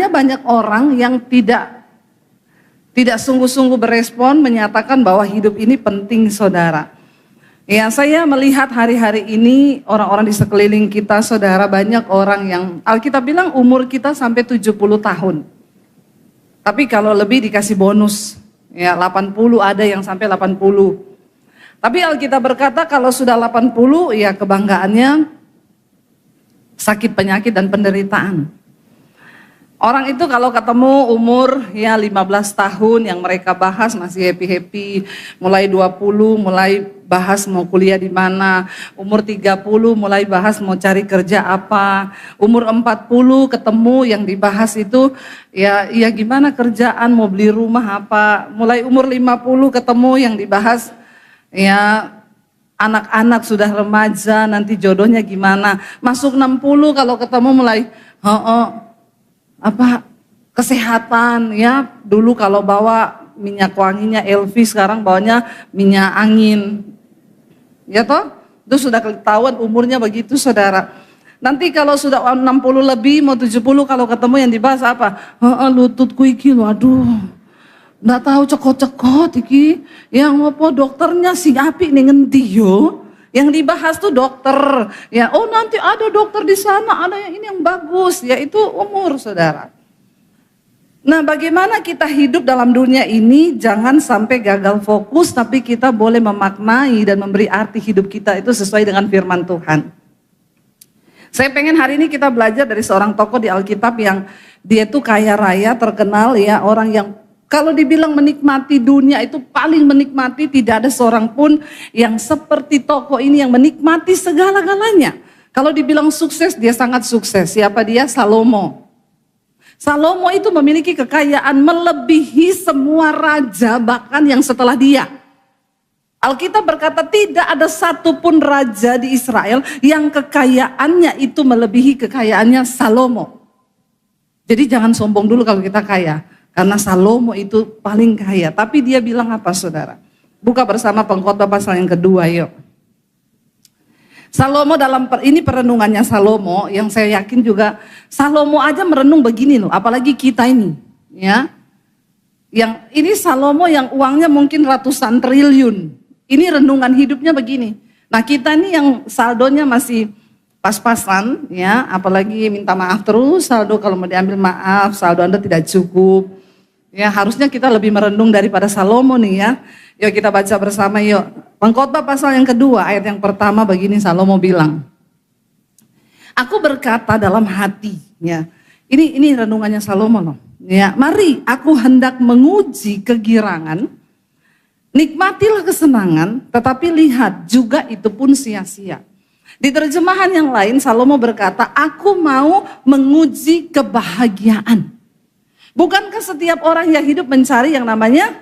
Makanya banyak orang yang tidak sungguh-sungguh berespon menyatakan bahwa hidup ini penting, saudara. Ya, saya melihat hari-hari ini orang-orang di sekeliling kita, saudara, banyak orang yang Alkitab bilang umur kita sampai 70 tahun. Tapi kalau lebih dikasih bonus, ya 80, ada yang sampai 80. Tapi Alkitab berkata kalau sudah 80, ya kebanggaannya sakit, penyakit, dan penderitaan. Orang itu kalau ketemu umur ya 15 tahun yang mereka bahas masih happy-happy, mulai 20 mulai bahas mau kuliah di mana, umur 30 mulai bahas mau cari kerja apa, umur 40 ketemu yang dibahas itu ya gimana kerjaan, mau beli rumah apa, mulai umur 50 ketemu yang dibahas ya anak-anak sudah remaja nanti jodohnya gimana, masuk 60 kalau ketemu mulai kesehatan ya, dulu kalau bawa minyak wanginya LV sekarang bawanya minyak angin ya toh, itu sudah ketahuan umurnya begitu, saudara. Nanti kalau sudah 60 lebih mau 70 kalau ketemu yang dibahas apa, lututku iki waduh nggak tahu cekot-cekot iki, yang apa dokternya si api nih ngendi yo. Yang dibahas tuh dokter, ya nanti ada dokter di sana, ada yang ini yang bagus, yaitu umur, saudara. Nah, bagaimana kita hidup dalam dunia ini, jangan sampai gagal fokus, tapi kita boleh memaknai dan memberi arti hidup kita itu sesuai dengan firman Tuhan. Saya pengen hari ini kita belajar dari seorang tokoh di Alkitab yang dia tuh kaya raya, terkenal ya, orang yang kalau dibilang menikmati dunia itu paling menikmati, tidak ada seorang pun yang seperti tokoh ini yang menikmati segala-galanya. Kalau dibilang sukses, dia sangat sukses. Siapa dia? Salomo. Salomo itu memiliki kekayaan melebihi semua raja bahkan yang setelah dia. Alkitab berkata tidak ada satupun raja di Israel yang kekayaannya itu melebihi kekayaannya Salomo. Jadi jangan sombong dulu kalau kita kaya. Karena Salomo itu paling kaya. Tapi dia bilang apa, saudara? Buka bersama Pengkhotbah pasal yang kedua, yuk. Salomo ini perenungannya Salomo, yang saya yakin juga Salomo aja merenung begini loh, apalagi kita ini, ya. Yang ini Salomo yang uangnya mungkin ratusan triliun. Ini renungan hidupnya begini. Nah, kita ini yang saldonya masih pas-pasan, ya, apalagi minta maaf terus, saldo kalau mau diambil maaf, saldo Anda tidak cukup. Ya, harusnya kita lebih merenung daripada Salomo nih ya. Yuk kita baca bersama yuk. Pengkhotbah pasal yang kedua ayat yang pertama begini Salomo bilang. Aku berkata dalam hati ya. Ini renungannya Salomo loh. Ya, mari aku hendak menguji kegirangan. Nikmatilah kesenangan, tetapi lihat juga itu pun sia-sia. Di terjemahan yang lain Salomo berkata, aku mau menguji kebahagiaan. Bukankah setiap orang yang hidup mencari yang namanya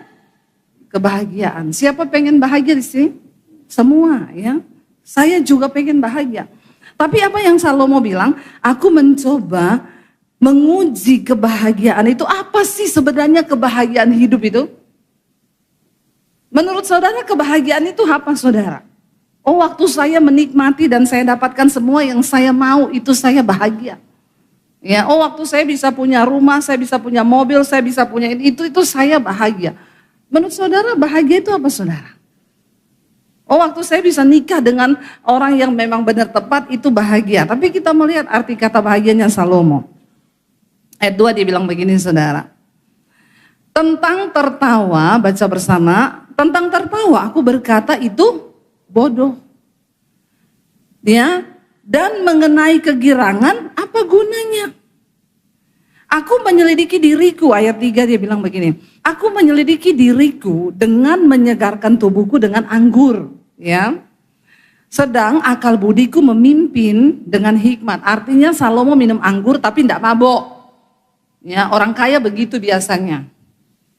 kebahagiaan? Siapa pengen bahagia di sini? Semua ya. Saya juga pengen bahagia. Tapi apa yang Salomo bilang? Aku mencoba menguji kebahagiaan itu. Apa sih sebenarnya kebahagiaan hidup itu? Menurut saudara kebahagiaan itu apa, saudara? Waktu saya menikmati dan saya dapatkan semua yang saya mau, itu saya bahagia. Ya, waktu saya bisa punya rumah, saya bisa punya mobil, saya bisa punya itu saya bahagia. Menurut saudara bahagia itu apa, saudara? Waktu saya bisa nikah dengan orang yang memang benar tepat, itu bahagia. Tapi kita melihat arti kata bahagianya Salomo. Ayat 2 dia bilang begini, saudara. Tentang tertawa, baca bersama. Tentang tertawa aku berkata itu bodoh. Ya. Dan mengenai kegirangan, apa gunanya? Aku menyelidiki diriku, ayat 3 dia bilang begini. Aku menyelidiki diriku dengan menyegarkan tubuhku dengan anggur. Ya. Sedang akal budiku memimpin dengan hikmat. Artinya Salomo minum anggur tapi tidak mabok. Ya, orang kaya begitu biasanya.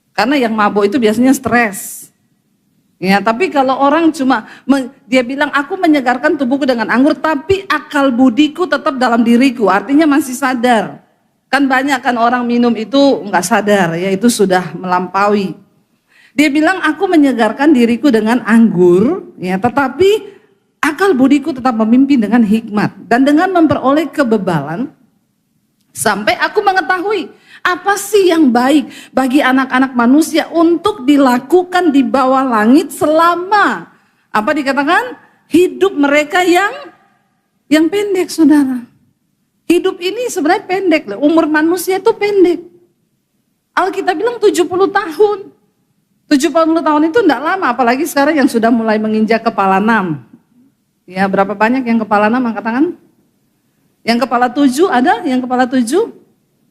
Karena yang mabok itu biasanya stres. Ya, tapi kalau orang cuma dia bilang aku menyegarkan tubuhku dengan anggur tapi akal budiku tetap dalam diriku, artinya masih sadar. Kan banyak kan orang minum itu enggak sadar, ya itu sudah melampaui. Dia bilang aku menyegarkan diriku dengan anggur, ya tetapi akal budiku tetap memimpin dengan hikmat dan dengan memperoleh kebebalan sampai aku mengetahui Apa sih yang baik bagi anak-anak manusia untuk dilakukan di bawah langit selama apa dikatakan hidup mereka yang pendek, saudara. Hidup ini sebenarnya pendek loh. Umur manusia itu pendek. Alkitab bilang 70 tahun. 70 tahun itu enggak lama, apalagi sekarang yang sudah mulai menginjak kepala 6. Ya, berapa banyak yang kepala 6 angkat tangan? Yang kepala 7 ada? Yang kepala 7?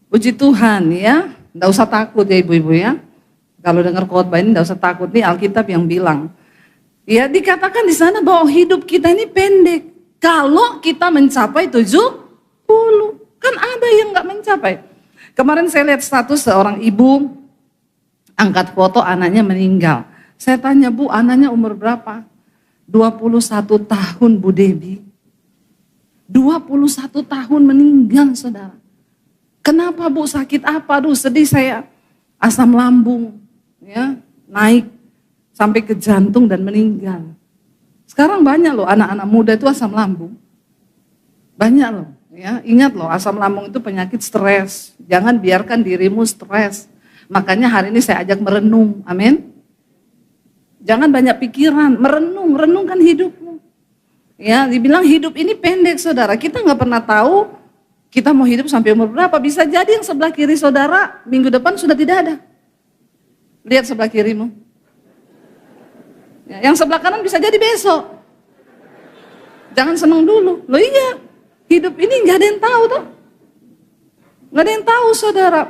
Puji Tuhan ya. Enggak usah takut ya ibu-ibu ya. Kalau dengar khotbah ini enggak usah takut, nih Alkitab yang bilang. Ya, dikatakan di sana bahwa hidup kita ini pendek. Kalau kita mencapai 70, kan ada yang nggak mencapai. Kemarin saya lihat status seorang ibu angkat foto anaknya meninggal. Saya tanya, Bu, anaknya umur berapa? 21 tahun, Bu Debi. 21 tahun meninggal, saudara. Kenapa, Bu? Sakit apa? Aduh, sedih saya. Asam lambung, ya, naik sampai ke jantung dan meninggal. Sekarang banyak loh anak-anak muda itu asam lambung. Banyak loh. Ya, ingat loh, asam lambung itu penyakit stres. Jangan biarkan dirimu stres. Makanya hari ini saya ajak merenung. Amin. Jangan banyak pikiran, renungkan hidupmu. Ya, dibilang hidup ini pendek, saudara. Kita nggak pernah tahu kita mau hidup sampai umur berapa. Bisa jadi yang sebelah kiri saudara minggu depan sudah tidak ada. Lihat sebelah kirimu. Ya, yang sebelah kanan bisa jadi besok. Jangan seneng dulu. Loh iya. Hidup ini nggak ada yang tahu tuh, nggak ada yang tahu, saudara.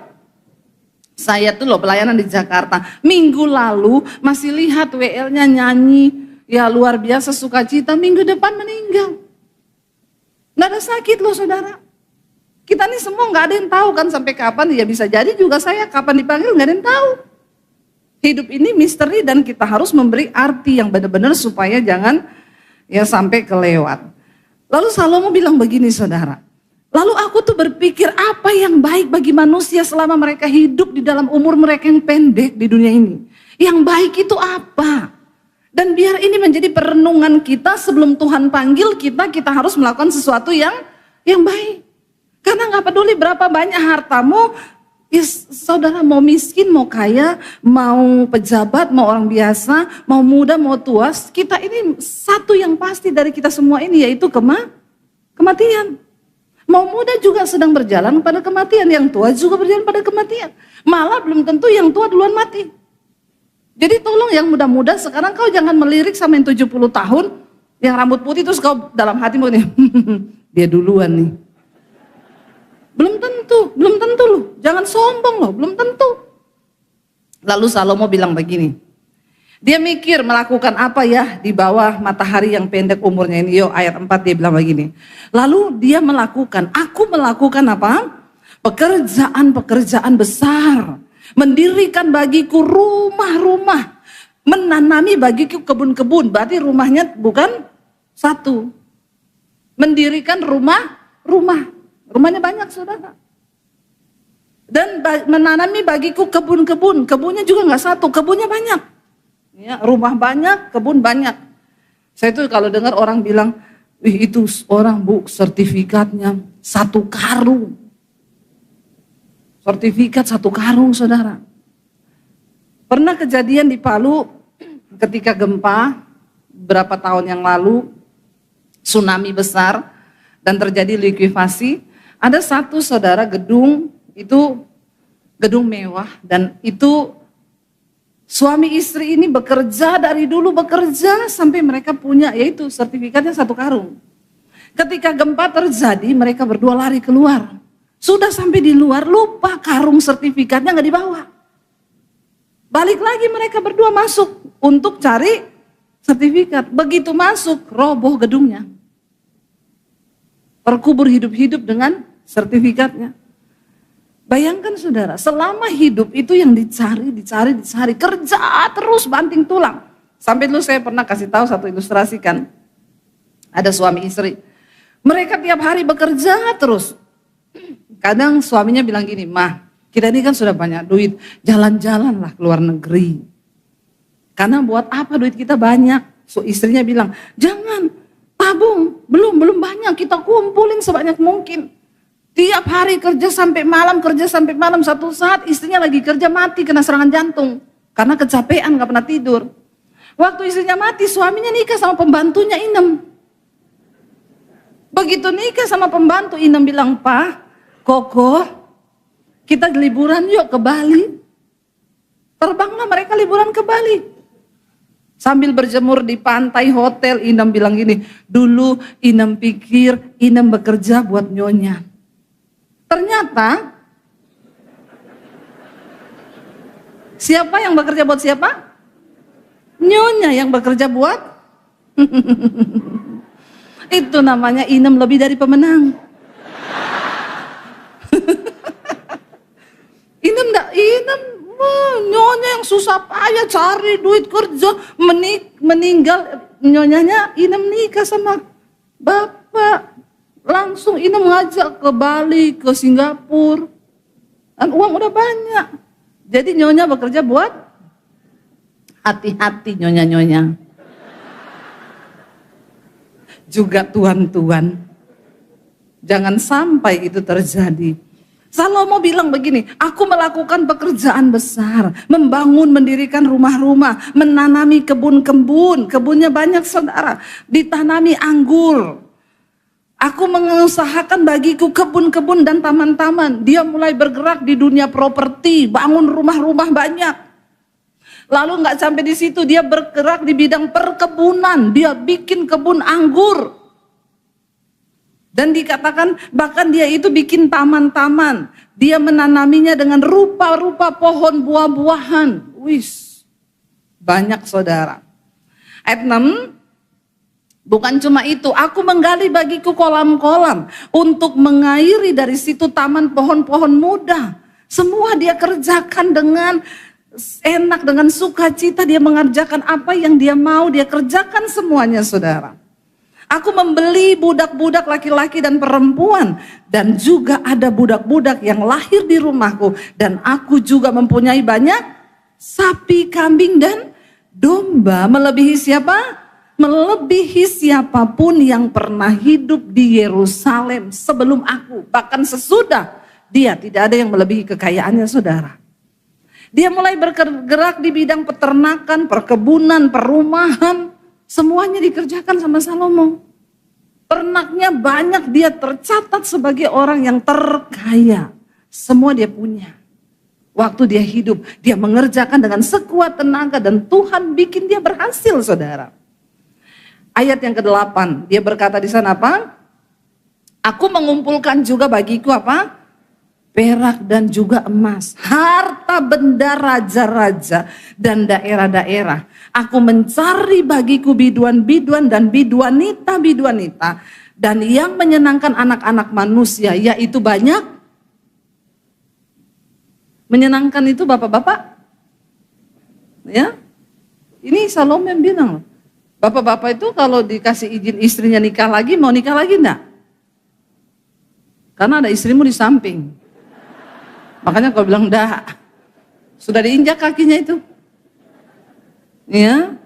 Saya tuh loh pelayanan di Jakarta, minggu lalu masih lihat WL-nya nyanyi, ya luar biasa sukacita, minggu depan meninggal. Nggak ada sakit loh, saudara. Kita nih semua nggak ada yang tahu kan sampai kapan, ya bisa jadi juga saya kapan dipanggil nggak ada yang tahu. Hidup ini misteri dan kita harus memberi arti yang benar-benar supaya jangan ya sampai kelewat. Lalu Salomo bilang begini, saudara. Lalu aku tuh berpikir apa yang baik bagi manusia selama mereka hidup di dalam umur mereka yang pendek di dunia ini. Yang baik itu apa? Dan biar ini menjadi perenungan kita sebelum Tuhan panggil kita harus melakukan sesuatu yang baik. Karena gak peduli berapa banyak hartamu, ya saudara mau miskin, mau kaya, mau pejabat, mau orang biasa, mau muda, mau tua, kita ini satu yang pasti dari kita semua ini yaitu kematian. Mau muda juga sedang berjalan pada kematian, yang tua juga berjalan pada kematian. Malah belum tentu yang tua duluan mati. Jadi tolong yang muda-muda sekarang kau jangan melirik sama yang 70 tahun, yang rambut putih terus kau dalam hatimu nih, dia duluan nih. Belum tentu loh, jangan sombong loh, belum tentu. Lalu Salomo bilang begini, dia mikir melakukan apa ya di bawah matahari yang pendek umurnya ini. Yo ayat 4 dia bilang begini, lalu dia melakukan, aku melakukan apa? Pekerjaan-pekerjaan besar, mendirikan bagiku rumah-rumah, menanami bagiku kebun-kebun, berarti rumahnya bukan satu. Mendirikan rumahnya banyak, saudara. Dan menanami bagiku kebun-kebun, kebunnya juga nggak satu, kebunnya banyak. Ya, rumah banyak, kebun banyak. Saya tuh kalau dengar orang bilang, wih itu orang Bu sertifikatnya 1 karung. Sertifikat 1 karung, saudara. Pernah kejadian di Palu ketika gempa berapa tahun yang lalu, tsunami besar dan terjadi likuifasi. Ada satu saudara gedung, itu gedung mewah, dan itu suami istri ini bekerja dari dulu bekerja sampai mereka punya yaitu sertifikatnya 1 karung. Ketika gempa terjadi mereka berdua lari keluar. Sudah sampai di luar lupa karung sertifikatnya nggak dibawa. Balik lagi mereka berdua masuk untuk cari sertifikat. Begitu masuk roboh gedungnya. Terkubur hidup-hidup dengan sertifikatnya. Bayangkan saudara, selama hidup itu yang dicari, kerja terus banting tulang. Sampai dulu saya pernah kasih tahu satu ilustrasi kan. Ada suami istri. Mereka tiap hari bekerja terus. Kadang suaminya bilang gini, "Mah, kita ini kan sudah banyak duit, jalan-jalan lah ke luar negeri. Karena buat apa duit kita banyak?" So istrinya bilang, "Jangan, tabung, belum banyak, kita kumpulin sebanyak mungkin. Tiap hari kerja sampai malam, kerja sampai malam. Satu saat istrinya lagi kerja mati kena serangan jantung. Karena kecapean, gak pernah tidur. Waktu istrinya mati, suaminya nikah sama pembantunya Inem. Begitu nikah sama pembantu, Inem bilang, "Pak, Koko, kita liburan yuk ke Bali." Terbanglah mereka liburan ke Bali. Sambil berjemur di pantai hotel, Inem bilang gini, "Dulu Inem pikir Inem bekerja buat nyonya. Ternyata, siapa yang bekerja buat siapa? Nyonya yang bekerja buat." Itu namanya Inem lebih dari pemenang. Inem nyonya yang susah payah cari duit kerja, meninggal nyonyanya, Inem nikah sama bapak. Langsung Inem ngajak ke Bali, ke Singapura. Dan uang udah banyak. Jadi nyonya bekerja buat, hati-hati nyonya-nyonya. Juga tuan-tuan. Jangan sampai itu terjadi. Salomo bilang begini, "Aku melakukan pekerjaan besar, membangun, mendirikan rumah-rumah, menanami kebun-kebun, kebunnya banyak saudara, ditanami anggur. Aku mengusahakan bagiku kebun-kebun dan taman-taman." Dia mulai bergerak di dunia properti, bangun rumah-rumah banyak. Lalu nggak sampai di situ, dia bergerak di bidang perkebunan, dia bikin kebun anggur. Dan dikatakan bahkan dia itu bikin taman-taman. Dia menanaminya dengan rupa-rupa pohon buah-buahan. Wis, banyak saudara. Ayat 6, bukan cuma itu, aku menggali bagiku kolam-kolam untuk mengairi dari situ taman pohon-pohon muda. Semua dia kerjakan dengan enak, dengan sukacita. Dia mengerjakan apa yang dia mau, dia kerjakan semuanya saudara. Aku membeli budak-budak laki-laki dan perempuan, dan juga ada budak-budak yang lahir di rumahku, dan aku juga mempunyai banyak sapi, kambing, dan domba. Melebihi siapa? Melebihi siapapun yang pernah hidup di Yerusalem sebelum aku. Bahkan sesudah dia, tidak ada yang melebihi kekayaannya saudara. Dia mulai bergerak di bidang peternakan, perkebunan, perumahan. Semuanya dikerjakan sama Salomo. Ternaknya banyak, dia tercatat sebagai orang yang terkaya. Semua dia punya. Waktu dia hidup, dia mengerjakan dengan sekuat tenaga dan Tuhan bikin dia berhasil saudara. Ayat yang ke-8, dia berkata di sana apa? Aku mengumpulkan juga bagiku apa? Perak dan juga emas, harta benda raja-raja dan daerah-daerah. Aku mencari bagiku biduan-biduan dan biduanita-biduanita, dan yang menyenangkan anak-anak manusia, yaitu banyak. Menyenangkan itu bapak-bapak? Ya, ini Salomo yang bilang, bapak-bapak itu kalau dikasih izin istrinya nikah lagi, mau nikah lagi enggak? Karena ada istrimu di samping. Makanya kau bilang enggak. Sudah diinjak kakinya itu. Ya.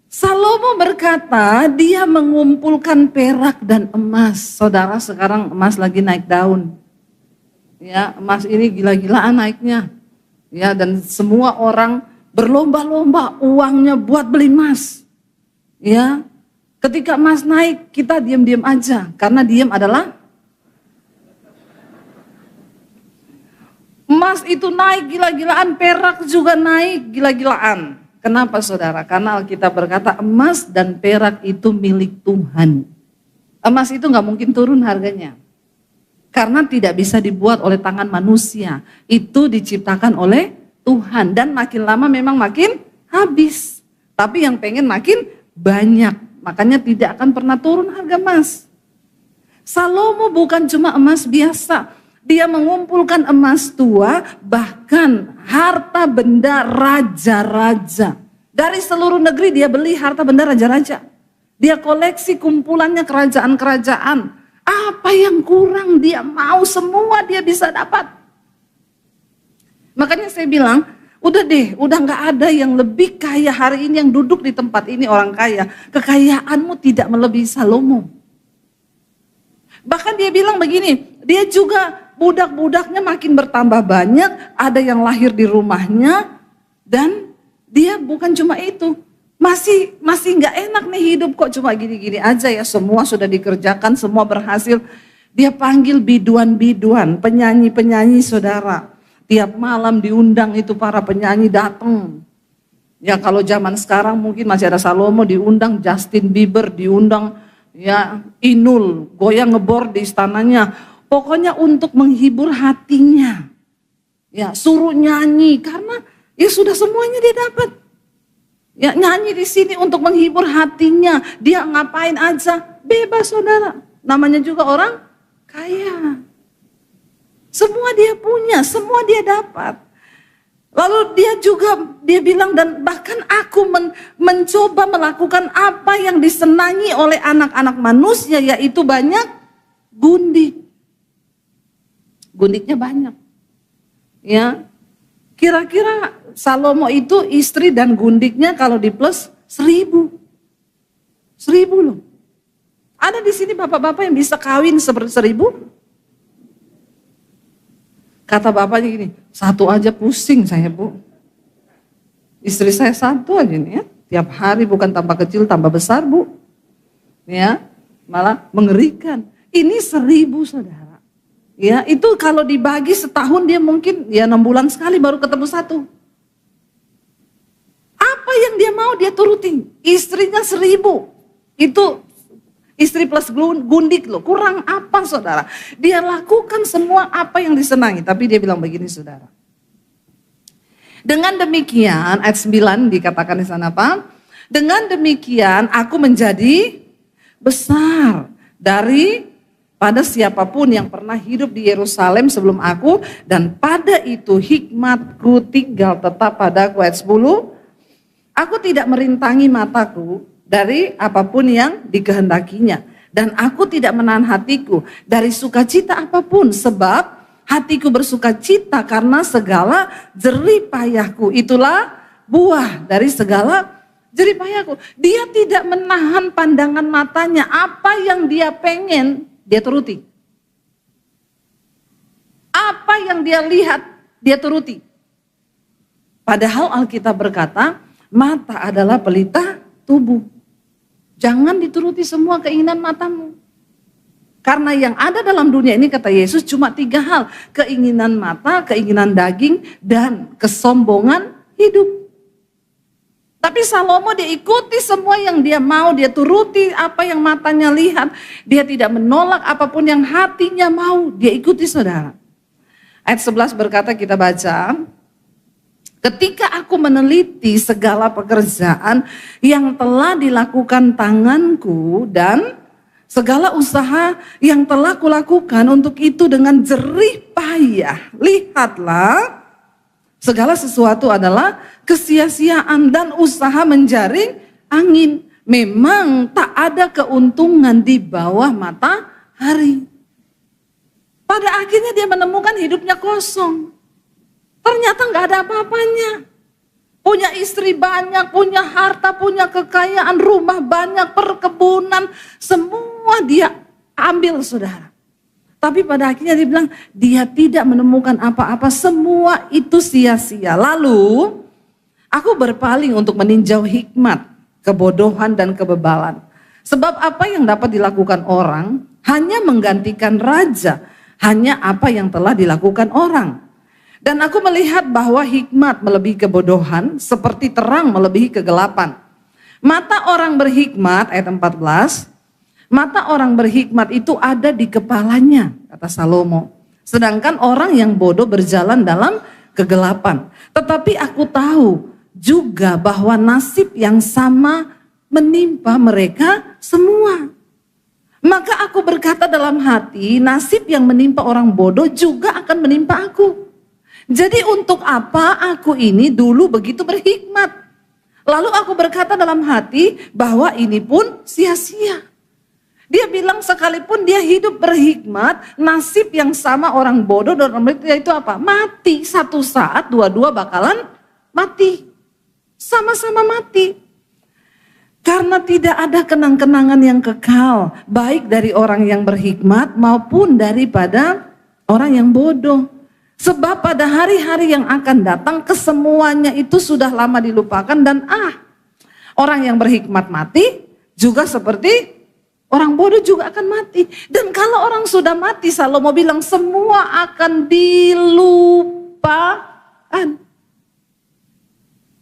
Salomo berkata dia mengumpulkan perak dan emas. Saudara, sekarang emas lagi naik daun. Ya, emas ini gila-gilaan naiknya. Ya, dan semua orang berlomba-lomba uangnya buat beli emas. Ya. Ketika emas naik, kita diam-diam aja, karena diam adalah emas itu naik gila-gilaan, perak juga naik gila-gilaan. Kenapa saudara? Karena Alkitab berkata emas dan perak itu milik Tuhan. Emas itu gak mungkin turun harganya. Karena tidak bisa dibuat oleh tangan manusia. Itu diciptakan oleh Tuhan. Dan makin lama memang makin habis. Tapi yang pengen makin banyak. Makanya tidak akan pernah turun harga emas. Salomo bukan cuma emas biasa. Dia mengumpulkan emas tua, bahkan harta benda raja-raja. Dari seluruh negeri dia beli harta benda raja-raja. Dia koleksi kumpulannya kerajaan-kerajaan. Apa yang kurang dia mau, semua dia bisa dapat. Makanya saya bilang, udah deh, udah gak ada yang lebih kaya hari ini yang duduk di tempat ini orang kaya. Kekayaanmu tidak melebihi Salomo. Bahkan dia bilang begini, dia juga budak-budaknya makin bertambah banyak, ada yang lahir di rumahnya, dan dia bukan cuma itu, masih nggak enak nih hidup kok cuma gini-gini aja ya, semua sudah dikerjakan, semua berhasil. Dia panggil biduan-biduan, penyanyi-penyanyi saudara. Tiap malam diundang itu para penyanyi datang. Ya kalau zaman sekarang mungkin masih ada Salomo diundang, Justin Bieber diundang, ya Inul goyang ngebor di istananya. Pokoknya untuk menghibur hatinya. Ya suruh nyanyi karena ya sudah semuanya dia dapat. Ya nyanyi di sini untuk menghibur hatinya. Dia ngapain aja bebas saudara. Namanya juga orang kaya. Semua dia punya, semua dia dapat. Lalu dia bilang, dan bahkan aku mencoba melakukan apa yang disenangi oleh anak-anak manusia, yaitu banyak gundik. Gundiknya banyak. Ya, kira-kira Salomo itu istri dan gundiknya kalau di plus 1.000. 1.000 loh. Ada di sini bapak-bapak yang bisa kawin seperti 1.000? Kata bapaknya gini, satu aja pusing saya bu. Istri saya satu aja nih ya. Tiap hari bukan tambah kecil tambah besar bu. Ya, malah mengerikan. Ini 1.000 saudara. Ya, itu kalau dibagi setahun dia mungkin ya 6 bulan sekali baru ketemu satu. Apa yang dia mau dia turuti. Istrinya 1.000. Itu istri plus gundik loh, kurang apa saudara? Dia lakukan semua apa yang disenangi, tapi dia bilang begini saudara. Dengan demikian, ayat 9 dikatakan di sana apa? Dengan demikian aku menjadi besar daripada siapapun yang pernah hidup di Yerusalem sebelum aku, dan pada itu hikmatku tinggal tetap padaku. Ayat 10, aku tidak merintangi mataku dari apapun yang dikehendakinya. Dan aku tidak menahan hatiku dari sukacita apapun. Sebab hatiku bersukacita karena segala jerih payahku. Itulah buah dari segala jerih payahku. Dia tidak menahan pandangan matanya. Apa yang dia pengen, dia turuti. Apa yang dia lihat, dia turuti. Padahal Alkitab berkata, mata adalah pelita tubuh. Jangan dituruti semua keinginan matamu. Karena yang ada dalam dunia ini kata Yesus cuma 3 hal. Keinginan mata, keinginan daging, dan kesombongan hidup. Tapi Salomo dia ikuti semua yang dia mau, dia turuti apa yang matanya lihat. Dia tidak menolak apapun yang hatinya mau, dia ikuti saudara. Ayat 11 berkata kita baca, ketika aku meneliti segala pekerjaan yang telah dilakukan tanganku dan segala usaha yang telah kulakukan untuk itu dengan jerih payah, lihatlah segala sesuatu adalah kesia-siaan dan usaha menjaring angin. Memang tak ada keuntungan di bawah matahari. Pada akhirnya dia menemukan hidupnya kosong. Ternyata nggak ada apa-apanya. Punya istri banyak, punya harta, punya kekayaan, rumah banyak, perkebunan, semua dia ambil saudara. Tapi pada akhirnya dia bilang, dia tidak menemukan apa-apa, semua itu sia-sia. Lalu, aku berpaling untuk meninjau hikmat, kebodohan dan kebebalan. Sebab apa yang dapat dilakukan orang, hanya menggantikan raja, hanya apa yang telah dilakukan orang. Dan aku melihat bahwa hikmat melebihi kebodohan, seperti terang melebihi kegelapan. Mata orang berhikmat, ayat 14, mata orang berhikmat itu ada di kepalanya, kata Salomo. Sedangkan orang yang bodoh berjalan dalam kegelapan. Tetapi aku tahu juga bahwa nasib yang sama menimpa mereka semua. Maka aku berkata dalam hati, nasib yang menimpa orang bodoh juga akan menimpa aku. Jadi untuk apa aku ini dulu begitu berhikmat? Lalu aku berkata dalam hati bahwa ini pun sia-sia. Dia bilang sekalipun dia hidup berhikmat, nasib yang sama orang bodoh dan orang berhikmat itu apa? Mati. Satu saat dua-dua bakalan mati. Sama-sama mati. Karena tidak ada kenang-kenangan yang kekal, baik dari orang yang berhikmat maupun daripada orang yang bodoh. Sebab pada hari-hari yang akan datang kesemuanya itu sudah lama dilupakan dan orang yang berhikmat mati juga seperti orang bodoh juga akan mati. Dan kalau orang sudah mati, Salomo bilang semua akan dilupakan.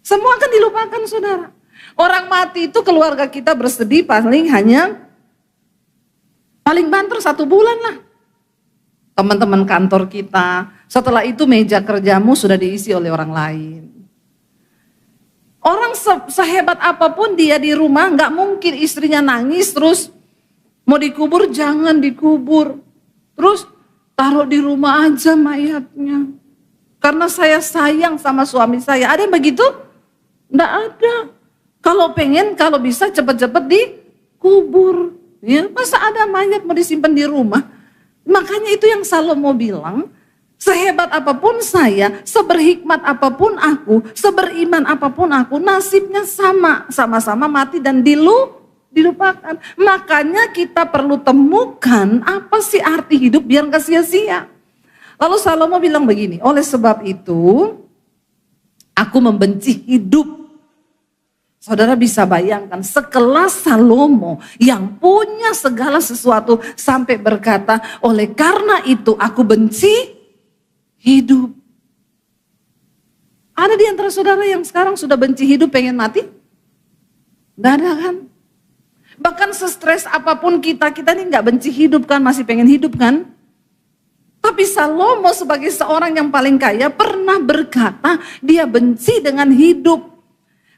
Semua akan dilupakan, saudara. Orang mati itu keluarga kita bersedih paling banter 1 bulan lah. Teman-teman kantor kita, setelah itu meja kerjamu sudah diisi oleh orang lain. Orang sehebat apapun dia di rumah, gak mungkin istrinya nangis terus mau dikubur, jangan dikubur. Terus taruh di rumah aja mayatnya. Karena saya sayang sama suami saya. Ada yang begitu? Gak ada. Kalau pengen, kalau bisa cepat-cepat dikubur. Ya, masa ada mayat mau disimpan di rumah? Makanya itu yang Salomo bilang, sehebat apapun saya, seberhikmat apapun aku, seberiman apapun aku, nasibnya sama-sama mati dan dilupakan. Makanya kita perlu temukan apa sih arti hidup biar gak sia-sia. Lalu Salomo bilang begini, oleh sebab itu, aku membenci hidup. Saudara bisa bayangkan sekelas Salomo yang punya segala sesuatu sampai berkata, oleh karena itu aku benci hidup. Ada di antara saudara yang sekarang sudah benci hidup pengen mati? Gak ada kan? Bahkan sestres apapun kita ini gak benci hidup kan, masih pengen hidup kan? Tapi Salomo sebagai seorang yang paling kaya pernah berkata dia benci dengan hidup.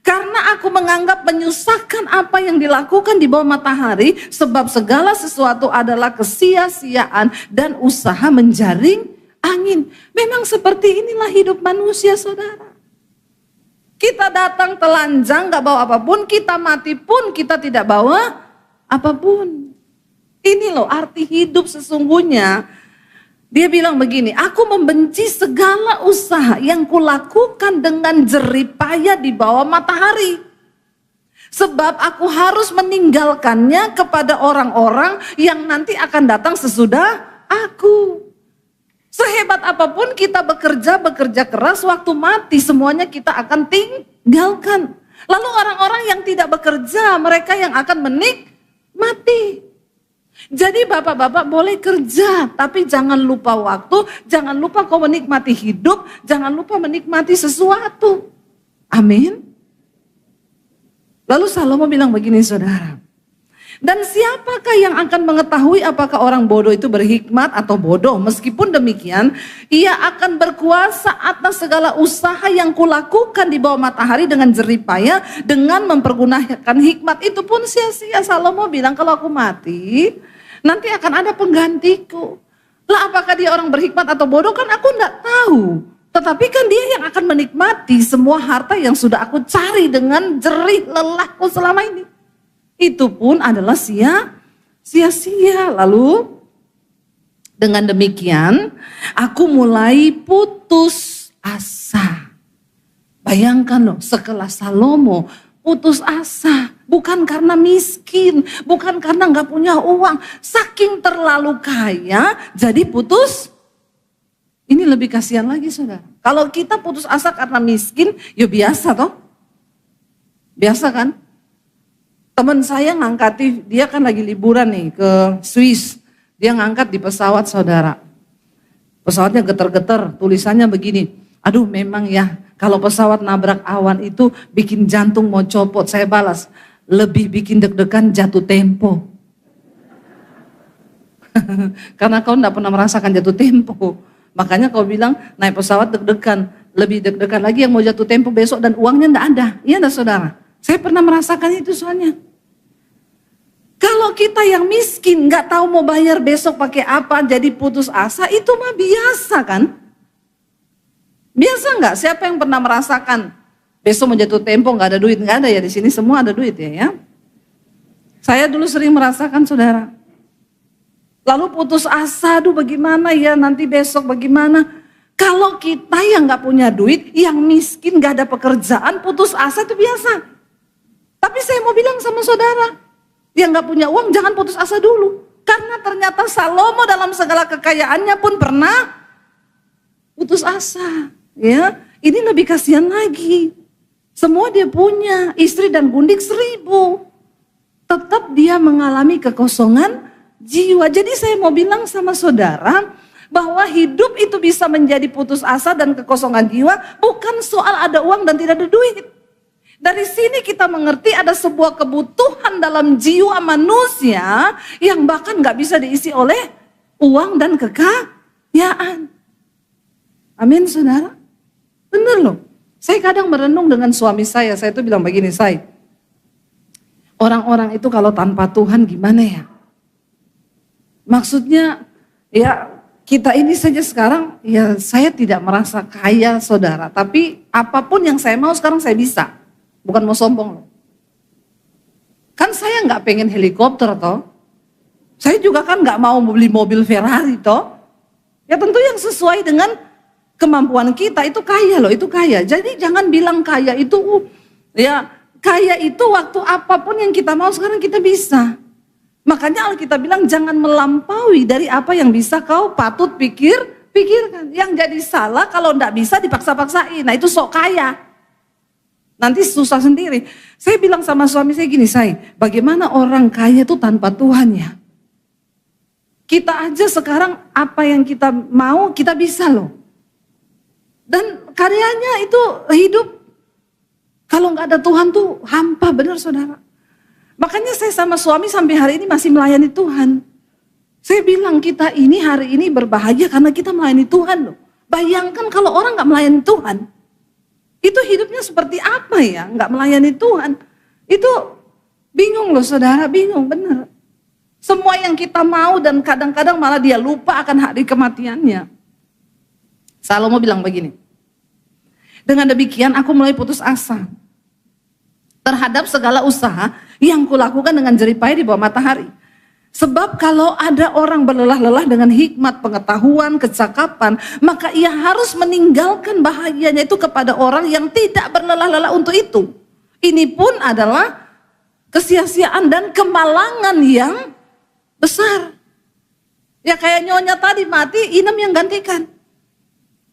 Karena aku menganggap menyusahkan apa yang dilakukan di bawah matahari, sebab segala sesuatu adalah kesia-siaan dan usaha menjaring angin. Memang seperti inilah hidup manusia, saudara. Kita datang telanjang gak bawa apapun, kita mati pun kita tidak bawa apapun. Ini loh arti hidup sesungguhnya. Dia bilang begini, aku membenci segala usaha yang kulakukan dengan jerih payah di bawah matahari. Sebab aku harus meninggalkannya kepada orang-orang yang nanti akan datang sesudah aku. Sehebat apapun kita bekerja keras, waktu mati semuanya kita akan tinggalkan. Lalu orang-orang yang tidak bekerja, mereka yang akan menikmati. Jadi bapak-bapak boleh kerja, tapi jangan lupa waktu, jangan lupa kau menikmati hidup, jangan lupa menikmati sesuatu. Amin. Lalu Salomo bilang begini, saudara. Dan siapakah yang akan mengetahui apakah orang bodoh itu berhikmat atau bodoh? Meskipun demikian, ia akan berkuasa atas segala usaha yang kulakukan di bawah matahari dengan jerih payah, dengan mempergunakan hikmat itu pun sia-sia. Salomo bilang kalau aku mati, nanti akan ada penggantiku. Lah apakah dia orang berhikmat atau bodoh kan aku enggak tahu. Tetapi kan dia yang akan menikmati semua harta yang sudah aku cari dengan jerih lelahku selama ini. Itu pun adalah sia-sia. Lalu dengan demikian aku mulai putus asa. Bayangkan loh, sekelas Salomo putus asa. Bukan karena miskin, bukan karena gak punya uang. Saking terlalu kaya jadi putus. Ini lebih kasihan lagi, saudara. Kalau kita putus asa karena miskin, ya biasa toh. Biasa kan? Teman saya ngangkati, dia kan lagi liburan nih ke Swiss. Dia ngangkat di pesawat, saudara. Pesawatnya getar-getar, tulisannya begini. Aduh memang ya, kalau pesawat nabrak awan itu bikin jantung mau copot. Saya balas, lebih bikin deg-degan jatuh tempo. Karena kau enggak pernah merasakan jatuh tempo. Makanya kau bilang naik pesawat deg-degan. Lebih deg-degan lagi yang mau jatuh tempo besok dan uangnya enggak ada. Iya enggak, saudara? Saya pernah merasakan itu soalnya. Kalau kita yang miskin nggak tahu mau bayar besok pakai apa, jadi putus asa, itu mah biasa kan? Biasa nggak? Siapa yang pernah merasakan besok mau jatuh tempo nggak ada duit? Nggak ada ya, di sini semua ada duit ya. Saya dulu sering merasakan, saudara. Lalu putus asa, aduh bagaimana ya nanti besok bagaimana? Kalau kita yang nggak punya duit, yang miskin nggak ada pekerjaan, putus asa itu biasa. Tapi saya mau bilang sama saudara, yang gak punya uang jangan putus asa dulu. Karena ternyata Salomo dalam segala kekayaannya pun pernah putus asa. Ya, ini lebih kasihan lagi. Semua dia punya, istri dan gundik 1000. Tetap dia mengalami kekosongan jiwa. Jadi saya mau bilang sama saudara, bahwa hidup itu bisa menjadi putus asa dan kekosongan jiwa bukan soal ada uang dan tidak ada duit. Dari sini kita mengerti ada sebuah kebutuhan dalam jiwa manusia yang bahkan gak bisa diisi oleh uang dan kekayaan. Amin saudara. Benar loh. Saya kadang merenung dengan suami saya tuh bilang begini, orang-orang itu kalau tanpa Tuhan gimana ya? Maksudnya ya kita ini saja sekarang, ya saya tidak merasa kaya saudara. Tapi apapun yang saya mau sekarang saya bisa. Bukan mau sombong loh. Kan saya gak pengen helikopter toh. Saya juga kan gak mau beli mobil Ferrari toh. Ya tentu yang sesuai dengan kemampuan kita itu kaya loh, itu kaya. Jadi jangan bilang kaya itu, ya kaya itu waktu apapun yang kita mau sekarang kita bisa. Makanya Alkitab bilang jangan melampaui dari apa yang bisa kau patut pikirkan. Yang jadi salah kalau enggak bisa dipaksa-paksain. Nah itu sok kaya. Nanti susah sendiri. Saya bilang sama suami saya gini, bagaimana orang kaya itu tanpa Tuhan ya? Kita aja sekarang apa yang kita mau kita bisa loh. Dan karyanya itu hidup. Kalau enggak ada Tuhan tuh hampa benar saudara. Makanya saya sama suami sampai hari ini masih melayani Tuhan. Saya bilang kita ini hari ini berbahagia karena kita melayani Tuhan loh. Bayangkan kalau orang gak melayani Tuhan. Itu hidupnya seperti apa ya, gak melayani Tuhan. Itu bingung loh saudara, bingung bener. Semua yang kita mau dan kadang-kadang malah dia lupa akan hari kematiannya. Salomo bilang begini. Dengan demikian aku mulai putus asa terhadap segala usaha yang kulakukan dengan jeripaya di bawah matahari. Sebab kalau ada orang berlelah-lelah dengan hikmat, pengetahuan, kecakapan, maka ia harus meninggalkan bahagianya itu kepada orang yang tidak berlelah-lelah untuk itu. Ini pun adalah kesia-siaan dan kemalangan yang besar. Ya kayak nyonya tadi mati, Inem yang gantikan.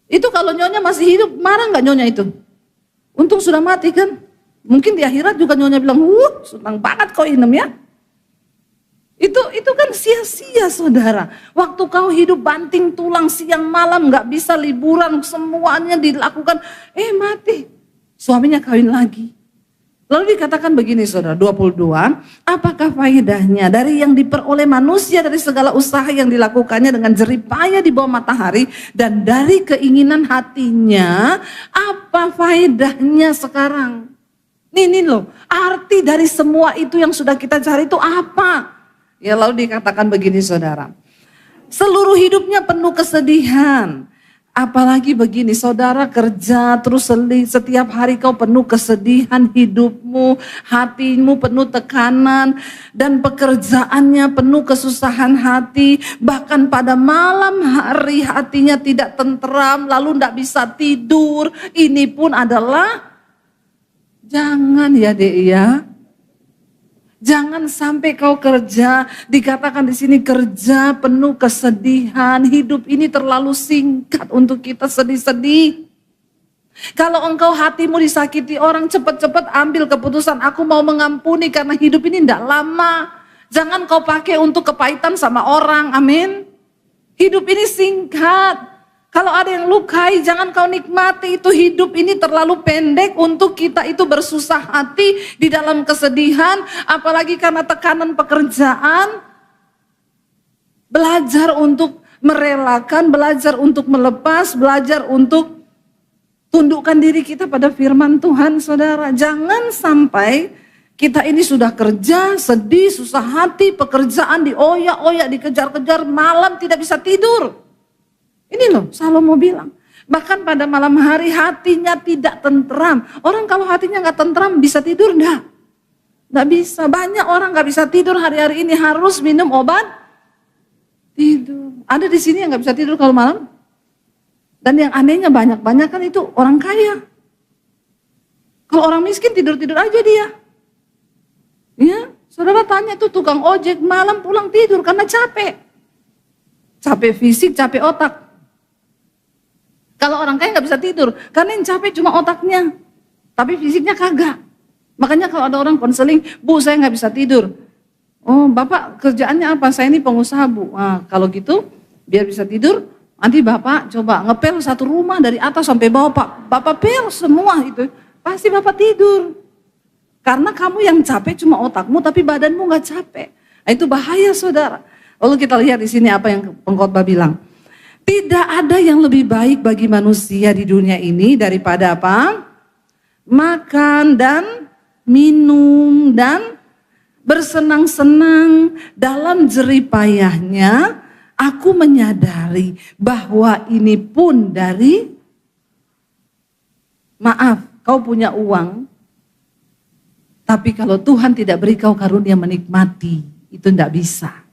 Itu kalau nyonya masih hidup, marah gak nyonya itu? Untung sudah mati kan? Mungkin di akhirat juga nyonya bilang, senang banget kau Inem ya. Itu kan sia-sia saudara. Waktu kau hidup banting tulang siang malam gak bisa liburan, semuanya dilakukan, mati. Suaminya kawin lagi. Lalu dikatakan begini saudara, 22, apakah faedahnya dari yang diperoleh manusia dari segala usaha yang dilakukannya dengan jeripaya di bawah matahari dan dari keinginan hatinya, apa faedahnya sekarang? Ini loh, arti dari semua itu yang sudah kita cari itu apa? Ya lalu dikatakan begini saudara, seluruh hidupnya penuh kesedihan. Apalagi begini saudara kerja terus setiap hari kau penuh kesedihan hidupmu, hatimu penuh tekanan dan pekerjaannya penuh kesusahan hati. Bahkan pada malam hari hatinya tidak tenteram lalu tidak bisa tidur. Ini pun adalah jangan ya dek ya. Jangan sampai kau kerja, dikatakan di sini kerja penuh kesedihan, hidup ini terlalu singkat untuk kita sedih-sedih. Kalau engkau hatimu disakiti orang, cepat-cepat ambil keputusan, aku mau mengampuni karena hidup ini tidak lama. Jangan kau pakai untuk kepahitan sama orang, amin. Hidup ini singkat. Kalau ada yang lukai, jangan kau nikmati, itu hidup ini terlalu pendek untuk kita itu bersusah hati di dalam kesedihan, apalagi karena tekanan pekerjaan. Belajar untuk merelakan, belajar untuk melepas, belajar untuk tundukkan diri kita pada firman Tuhan, saudara. Jangan sampai kita ini sudah kerja, sedih, susah hati, pekerjaan dioyak-oyak, dikejar-kejar, malam tidak bisa tidur. Ini loh Salomo bilang, bahkan pada malam hari hatinya tidak tentram. Orang kalau hatinya gak tentram bisa tidur enggak? Gak bisa, banyak orang gak bisa tidur hari-hari ini harus minum obat tidur. Ada di sini yang gak bisa tidur kalau malam? Dan yang anehnya banyak-banyak kan itu orang kaya. Kalau orang miskin tidur-tidur aja dia. Ya, saudara tanya tuh tukang ojek malam pulang tidur karena capek. Capek fisik, capek otak. Kalau orang kaya nggak bisa tidur, karena yang capek cuma otaknya, tapi fisiknya kagak. Makanya kalau ada orang konseling, Bu saya nggak bisa tidur. Oh Bapak kerjaannya apa? Saya ini pengusaha Bu. Nah, kalau gitu biar bisa tidur, nanti Bapak coba ngepel satu rumah dari atas sampai bawah Pak. Bapak pel semua itu, pasti Bapak tidur. Karena kamu yang capek cuma otakmu, tapi badanmu nggak capek. Nah, itu bahaya saudara. Lalu kita lihat di sini apa yang pengkhotbah bilang. Tidak ada yang lebih baik bagi manusia di dunia ini daripada apa? Makan dan minum dan bersenang-senang dalam jerih payahnya. Aku menyadari bahwa ini pun dari, maaf, kau punya uang, tapi kalau Tuhan tidak beri kau karunia menikmati, itu tidak bisa.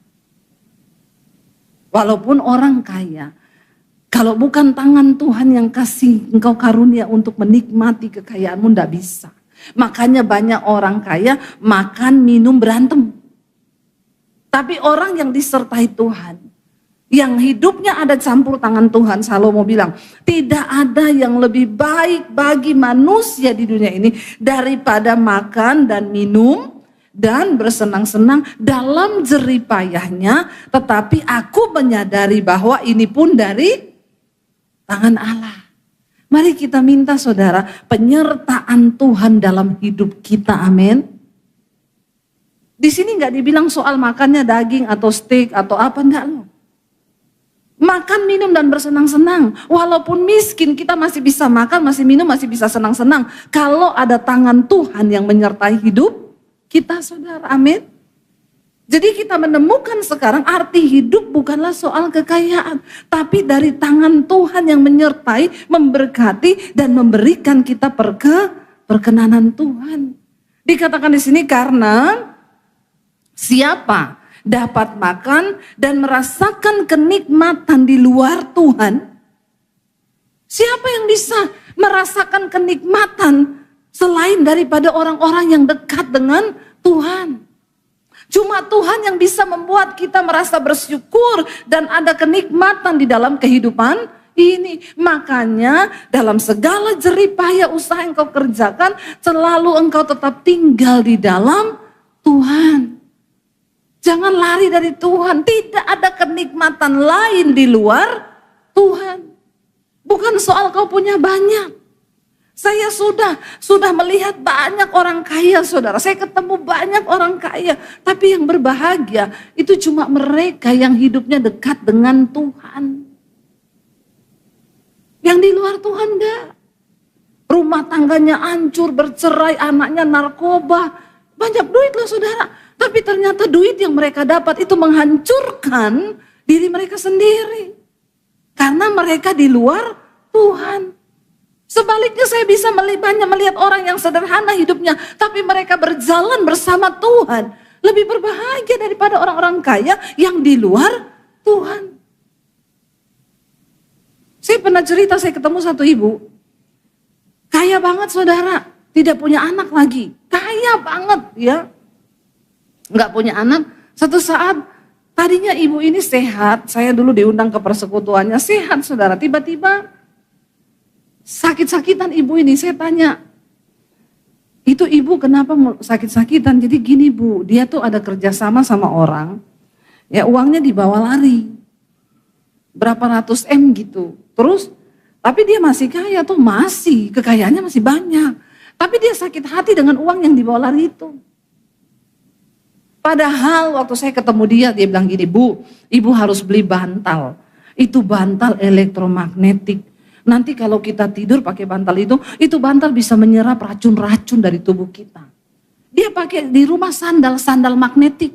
Walaupun orang kaya, kalau bukan tangan Tuhan yang kasih engkau karunia untuk menikmati kekayaanmu, tidak bisa. Makanya banyak orang kaya makan, minum, berantem. Tapi orang yang disertai Tuhan, yang hidupnya ada campur tangan Tuhan, Salomo bilang, tidak ada yang lebih baik bagi manusia di dunia ini daripada makan dan minum dan bersenang-senang dalam jerih payahnya, tetapi aku menyadari bahwa ini pun dari tangan Allah. Mari kita minta saudara penyertaan Tuhan dalam hidup kita, amin. Di sini nggak dibilang soal makannya daging atau steak atau apa, enggak loh. Makan, minum dan bersenang-senang. Walaupun miskin kita masih bisa makan, masih minum, masih bisa senang-senang. Kalau ada tangan Tuhan yang menyertai hidup kita saudara, amin. Jadi kita menemukan sekarang arti hidup bukanlah soal kekayaan. Tapi dari tangan Tuhan yang menyertai, memberkati dan memberikan kita perkenanan Tuhan. Dikatakan di sini karena siapa dapat makan dan merasakan kenikmatan di luar Tuhan. Siapa yang bisa merasakan kenikmatan selain daripada orang-orang yang dekat dengan Tuhan? Cuma Tuhan yang bisa membuat kita merasa bersyukur dan ada kenikmatan di dalam kehidupan ini. Makanya dalam segala jerih payah usaha yang kau kerjakan, selalu engkau tetap tinggal di dalam Tuhan. Jangan lari dari Tuhan. Tidak ada kenikmatan lain di luar Tuhan. Bukan soal kau punya banyak. Saya sudah melihat banyak orang kaya saudara. Saya ketemu banyak orang kaya. Tapi yang berbahagia itu cuma mereka yang hidupnya dekat dengan Tuhan. Yang di luar Tuhan enggak. Rumah tangganya hancur, bercerai, anaknya narkoba. Banyak duit loh saudara. Tapi ternyata duit yang mereka dapat itu menghancurkan diri mereka sendiri. Karena mereka di luar Tuhan. Sebaliknya saya bisa banyak melihat orang yang sederhana hidupnya. Tapi mereka berjalan bersama Tuhan. Lebih berbahagia daripada orang-orang kaya yang di luar Tuhan. Saya pernah cerita, saya ketemu satu ibu. Kaya banget saudara. Tidak punya anak lagi. Kaya banget ya. Nggak punya anak. Satu saat tadinya ibu ini sehat. Saya dulu diundang ke persekutuannya. Sehat saudara. Tiba-tiba sakit-sakitan ibu ini. Saya tanya, itu ibu kenapa sakit-sakitan? Jadi gini bu, dia tuh ada kerjasama sama orang. Ya uangnya dibawa lari. Berapa ratus M gitu. Terus, tapi dia masih kaya tuh. Masih, kekayaannya masih banyak. Tapi dia sakit hati dengan uang yang dibawa lari itu. Padahal waktu saya ketemu dia bilang gini, bu, ibu harus beli bantal. Itu bantal elektromagnetik. Nanti kalau kita tidur pakai bantal itu bantal bisa menyerap racun-racun dari tubuh kita. Dia pakai di rumah sandal magnetik.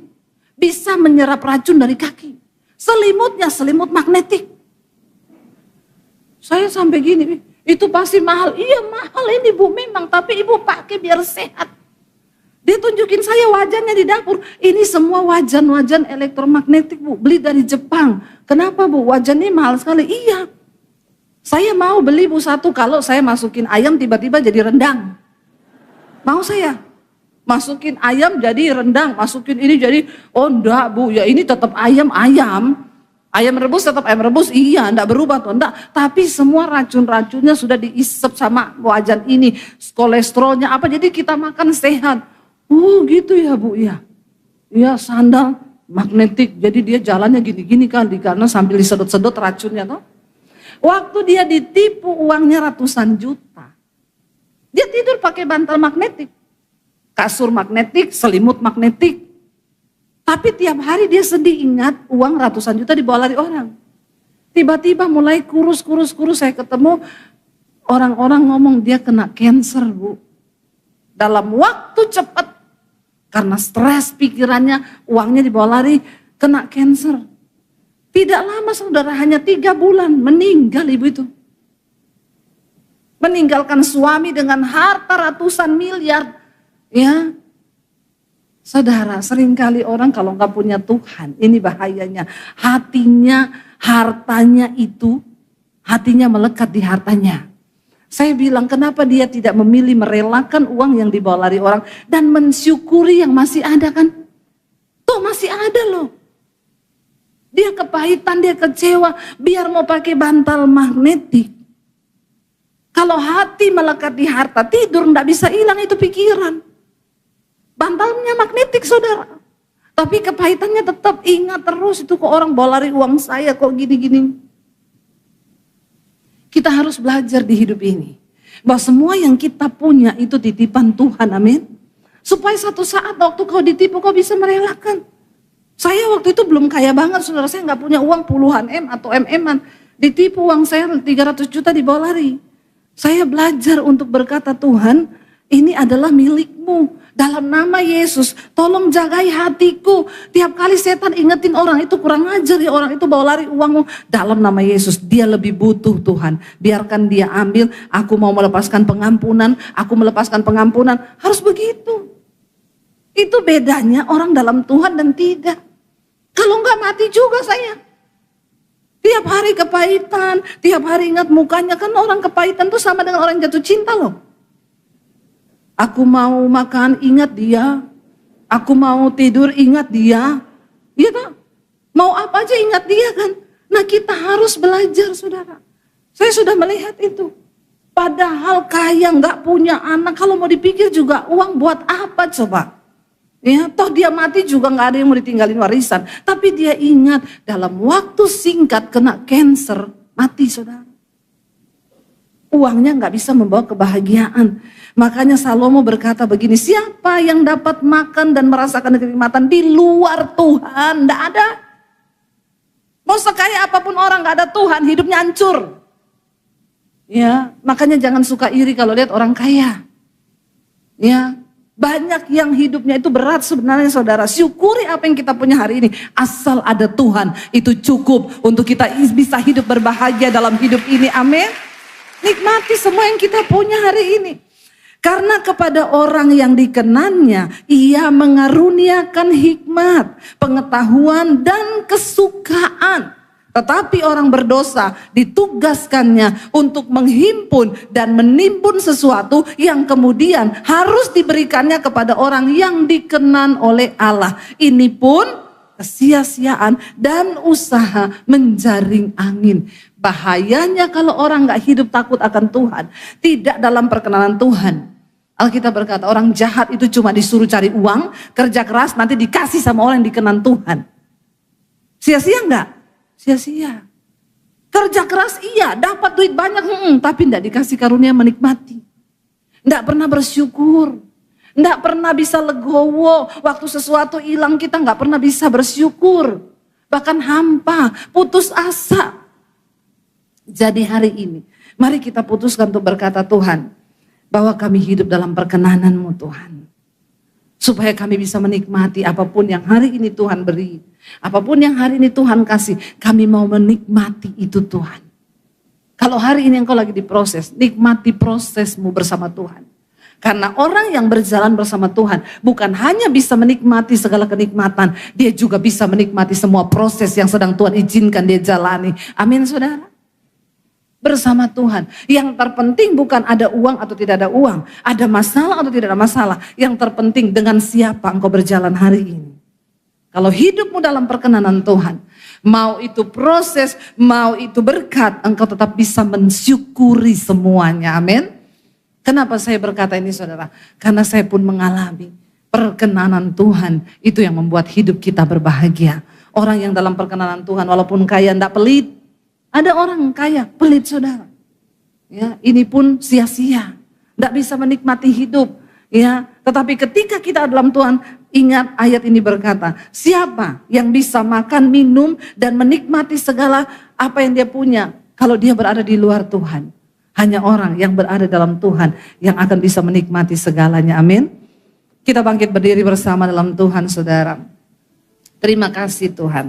Bisa menyerap racun dari kaki. Selimutnya selimut magnetik. Saya sampai gini, itu pasti mahal. Iya mahal ini bu memang, tapi ibu pakai biar sehat. Dia tunjukin saya wajannya di dapur. Ini semua wajan-wajan elektromagnetik bu. Beli dari Jepang. Kenapa bu? Wajan ini mahal sekali. Iya. Saya mau beli bu satu kalau saya masukin ayam tiba-tiba jadi rendang. Mau saya. Masukin ayam jadi rendang, masukin ini jadi, oh enggak Bu, ya ini tetap ayam. Ayam rebus tetap ayam rebus, iya enggak berubah tuh, enggak. Tapi semua racun-racunnya sudah diisep sama wajan ini, kolesterolnya apa, jadi kita makan sehat. Oh gitu ya Bu, ya. Iya sandal magnetik, jadi dia jalannya gini-gini kali, karena sambil disedot-sedot racunnya tuh. Waktu dia ditipu uangnya ratusan juta. Dia tidur pakai bantal magnetik, kasur magnetik, selimut magnetik. Tapi tiap hari dia sedih ingat uang ratusan juta dibawa lari orang. Tiba-tiba mulai kurus. Saya ketemu orang-orang ngomong dia kena cancer Bu. Dalam waktu cepat. Karena stres pikirannya, uangnya dibawa lari, kena cancer. Tidak lama saudara, hanya 3 bulan meninggal ibu itu. Meninggalkan suami dengan harta ratusan miliar. Ya. Saudara, seringkali orang kalau nggak punya Tuhan, ini bahayanya. Hatinya, hartanya itu, hatinya melekat di hartanya. Saya bilang, kenapa dia tidak memilih merelakan uang yang dibawa lari orang dan mensyukuri yang masih ada kan? Tuh masih ada loh. Dia kepahitan, dia kecewa, biar mau pakai bantal magnetik. Kalau hati melekat di harta, tidur nggak bisa hilang itu pikiran. Bantalnya magnetik saudara. Tapi kepahitannya tetap ingat terus, itu kok orang bawa lari uang saya kok gini-gini. Kita harus belajar di hidup ini. Bahwa semua yang kita punya itu titipan Tuhan, amin. Supaya satu saat waktu kau ditipu kau bisa merelakan. Saya waktu itu belum kaya banget saudara, saya gak punya uang puluhan M atau MM-an. Ditipu uang saya 300 juta dibawa lari. Saya belajar untuk berkata, Tuhan ini adalah milikmu. Dalam nama Yesus, tolong jagai hatiku. Tiap kali setan ingetin orang itu kurang ajar ya, orang itu bawa lari uangmu. Dalam nama Yesus, dia lebih butuh Tuhan. Biarkan dia ambil, aku mau melepaskan pengampunan, harus begitu. Itu bedanya orang dalam Tuhan dan tidak. Kalau enggak mati juga saya. Tiap hari kepahitan, tiap hari ingat mukanya, kan orang kepahitan tuh sama dengan orang jatuh cinta loh. Aku mau makan, ingat dia. Aku mau tidur, ingat dia. Iya kan? Mau apa aja ingat dia kan? Nah kita harus belajar saudara. Saya sudah melihat itu. Padahal kaya gak punya anak. Kalau mau dipikir juga uang buat apa coba? Ya, toh dia mati juga gak ada yang mau ditinggalin warisan. Tapi dia ingat dalam waktu singkat kena cancer, mati saudara. Uangnya gak bisa membawa kebahagiaan. Makanya Salomo berkata begini, siapa yang dapat makan dan merasakan kenikmatan di luar Tuhan? Tidak ada. Mau sekaya apapun orang gak ada Tuhan, hidupnya hancur. Ya, makanya jangan suka iri kalau lihat orang kaya. Ya, banyak yang hidupnya itu berat sebenarnya saudara. Syukuri apa yang kita punya hari ini. Asal ada Tuhan, itu cukup untuk kita bisa hidup berbahagia dalam hidup ini. Amin. Nikmati semua yang kita punya hari ini. Karena kepada orang yang dikenannya, ia mengaruniakan hikmat, pengetahuan dan kesukaan. Tetapi orang berdosa ditugaskannya untuk menghimpun dan menimbun sesuatu yang kemudian harus diberikannya kepada orang yang dikenan oleh Allah. Ini pun kesia-siaan dan usaha menjaring angin. Bahayanya kalau orang gak hidup takut akan Tuhan, tidak dalam perkenanan Tuhan. Alkitab berkata orang jahat itu cuma disuruh cari uang, kerja keras nanti dikasih sama orang yang dikenan Tuhan. Sia-sia enggak? Sia-sia. Kerja keras iya, dapat duit banyak, tapi enggak dikasih karunia menikmati. Enggak pernah bersyukur. Enggak pernah bisa legowo, waktu sesuatu hilang kita enggak pernah bisa bersyukur. Bahkan hampa, putus asa. Jadi hari ini, mari kita putuskan untuk berkata Tuhan, bahwa kami hidup dalam perkenanan-Mu Tuhan. Supaya kami bisa menikmati apapun yang hari ini Tuhan beri. Apapun yang hari ini Tuhan kasih, kami mau menikmati itu Tuhan. Kalau hari ini engkau lagi diproses, nikmati prosesmu bersama Tuhan. Karena orang yang berjalan bersama Tuhan bukan hanya bisa menikmati segala kenikmatan, dia juga bisa menikmati semua proses yang sedang Tuhan izinkan dia jalani. Amin saudara. bersama Tuhan. Yang terpenting bukan ada uang atau tidak ada uang, ada masalah atau tidak ada masalah. Yang terpenting dengan siapa engkau berjalan hari ini. Kalau hidupmu dalam perkenanan Tuhan, mau itu proses, mau itu berkat, engkau tetap bisa mensyukuri semuanya. Amin. Kenapa saya berkata ini saudara? Karena saya pun mengalami perkenanan Tuhan, itu yang membuat hidup kita berbahagia. Orang yang dalam perkenanan Tuhan walaupun kaya tidak pelit. Ada orang kaya pelit saudara. Ya, ini pun sia-sia. Tidak bisa menikmati hidup. Ya, tetapi ketika kita dalam Tuhan, ingat ayat ini berkata, siapa yang bisa makan, minum, dan menikmati segala apa yang dia punya kalau dia berada di luar Tuhan. Hanya orang yang berada dalam Tuhan yang akan bisa menikmati segalanya. Amin. Kita bangkit berdiri bersama dalam Tuhan saudara. Terima kasih Tuhan.